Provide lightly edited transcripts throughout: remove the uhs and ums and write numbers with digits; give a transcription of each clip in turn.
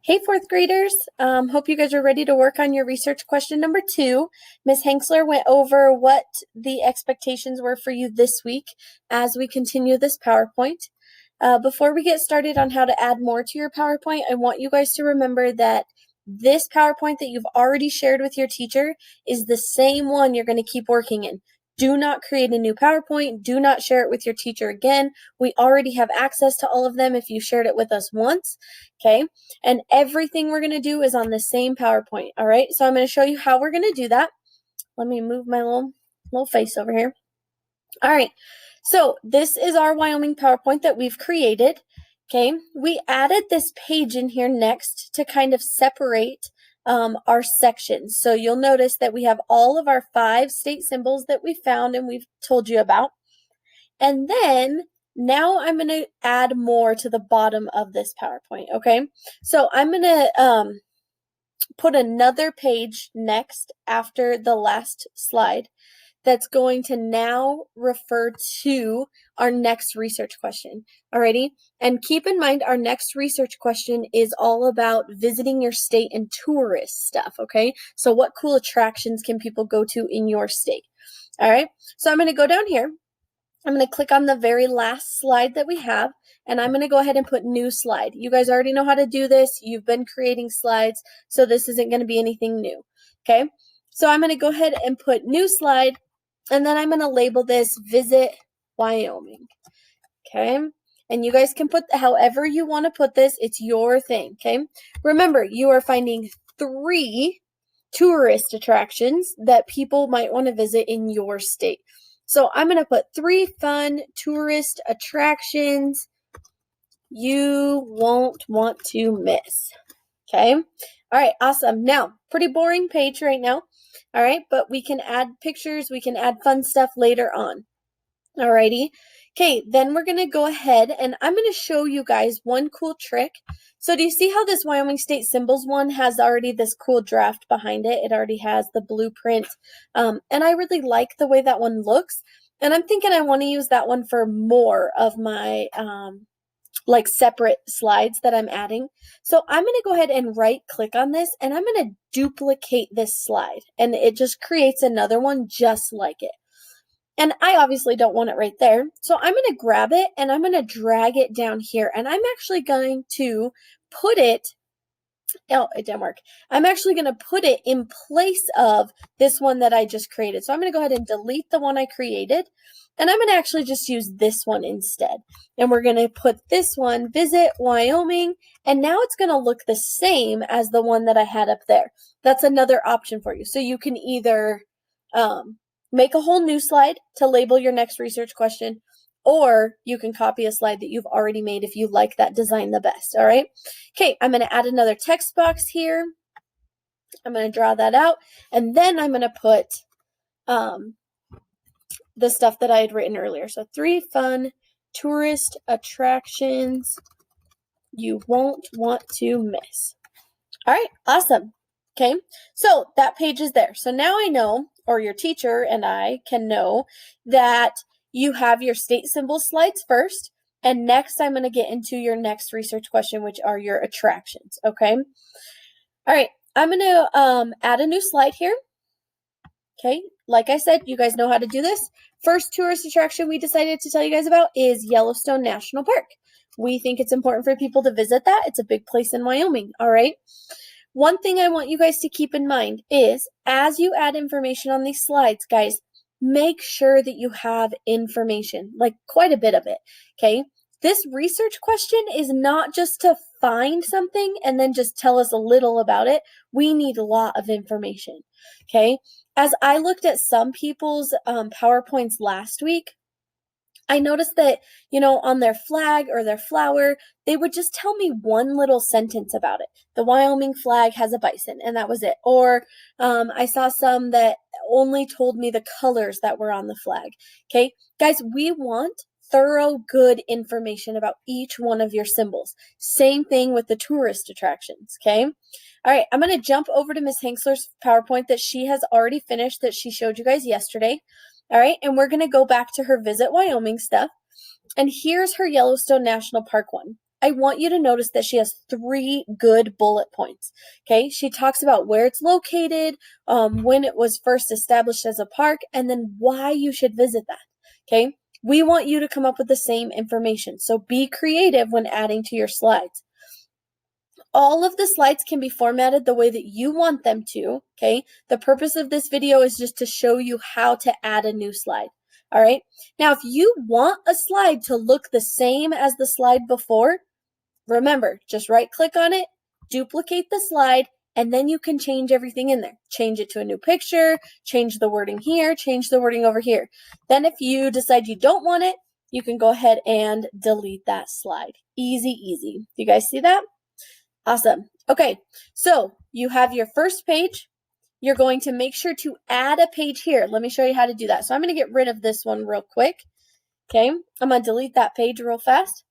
Hey, fourth graders. Hope you guys are ready to work on your research question number 2. Ms. Hanksler went over what the expectations were for you this week as we continue this PowerPoint. Before we get started on how to add more to your PowerPoint, I want you guys to remember that this PowerPoint that you've already shared with your teacher is the same one you're going to keep working in. Do not create a new PowerPoint. Do not share it with your teacher again. We already have access to all of them if you shared it with us once, okay? And everything we're going to do is on the same PowerPoint, all right? So I'm going to show you how we're going to do that. Let me move my little face over here. All right, so this is our Wyoming PowerPoint that we've created, okay? We added this page in here next to kind of separate our sections. So you'll notice that we have all of our 5 state symbols that we found and we've told you about. And then now I'm going to add more to the bottom of this PowerPoint, okay? So I'm going to put another page next after the last slide that's going to now refer to our next research question, alrighty? And keep in mind, our next research question is all about visiting your state and tourist stuff, okay? So what cool attractions can people go to in your state? All right, so I'm going to go down here. I'm going to click on the very last slide that we have, and I'm going to go ahead and put new slide. You guys already know how to do this. You've been creating slides, so this isn't going to be anything new, okay? So I'm going to go ahead and put new slide, and then I'm going to label this Visit Wyoming, okay? And you guys can put however you want to put this. It's your thing, okay? Remember, you are finding 3 tourist attractions that people might want to visit in your state. So I'm going to put 3 fun tourist attractions you won't want to miss, okay? All right, awesome. Now, pretty boring page right now. All right, but we can add pictures, we can add fun stuff later on. Alrighty. Okay, then we're going to go ahead and I'm going to show you guys one cool trick. So do you see how this Wyoming State Symbols one has already this cool draft behind it? It already has the blueprint. And I really like the way that one looks. And I'm thinking I want to use that one for more of my like separate slides that I'm adding. So I'm going to go ahead and right click on this and I'm going to duplicate this slide and it just creates another one just like it. And I obviously don't want it right there. So I'm going to grab it and I'm going to drag it down here and I'm actually going to put it, oh, it didn't work. I'm actually going to put it in place of this one that I just created. So I'm going to go ahead and delete the one I created. And I'm going to actually just use this one instead. And we're going to put this one, Visit Wyoming, and now it's going to look the same as the one that I had up there. That's another option for you. So you can either make a whole new slide to label your next research question, or you can copy a slide that you've already made if you like that design the best, all right? Okay, I'm going to add another text box here. I'm going to draw that out, and then I'm going to put the stuff that I had written earlier. So 3 fun tourist attractions you won't want to miss. All right, awesome. Okay, so that page is there. So now I know, or your teacher and I can know, that you have your state symbol slides first, and next I'm going to get into your next research question, which are your attractions, okay? All right, I'm going to add a new slide here. Okay, like I said, you guys know how to do this. First tourist attraction we decided to tell you guys about is Yellowstone National Park. We think it's important for people to visit that. It's a big place in Wyoming, all right? One thing I want you guys to keep in mind is as you add information on these slides, guys, make sure that you have information, like quite a bit of it, okay? This research question is not just to find something and then just tell us a little about it. We need a lot of information, okay? As I looked at some people's PowerPoints last week, I noticed that, you know, on their flag or their flower, they would just tell me one little sentence about it. The Wyoming flag has a bison, and that was it. Or I saw some that only told me the colors that were on the flag. Okay, guys, we want thorough, good information about each one of your symbols. Same thing with the tourist attractions, okay? All right, I'm going to jump over to Ms. Hanksler's PowerPoint that she has already finished that she showed you guys yesterday. All right, and we're going to go back to her Visit Wyoming stuff. And here's her Yellowstone National Park one. I want you to notice that she has 3 good bullet points. Okay, she talks about where it's located, when it was first established as a park, and then why you should visit that. Okay, we want you to come up with the same information, so be creative when adding to your slides. All of the slides can be formatted the way that you want them to, okay? The purpose of this video is just to show you how to add a new slide, all right? Now, if you want a slide to look the same as the slide before, remember, just right-click on it, duplicate the slide, and then you can change everything in there. Change it to a new picture, change the wording here, change the wording over here. Then if you decide you don't want it, you can go ahead and delete that slide. Easy, easy. You guys see that? Awesome. Okay, so you have your first page. You're going to make sure to add a page here. Let me show you how to do that. So I'm going to get rid of this one real quick. Okay, I'm going to delete that page real fast.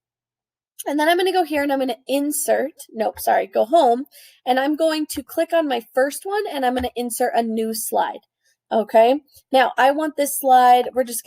And then I'm going to go here and I'm going to go home. And I'm going to click on my first one and I'm going to insert a new slide. Okay, now I want this slide, we're just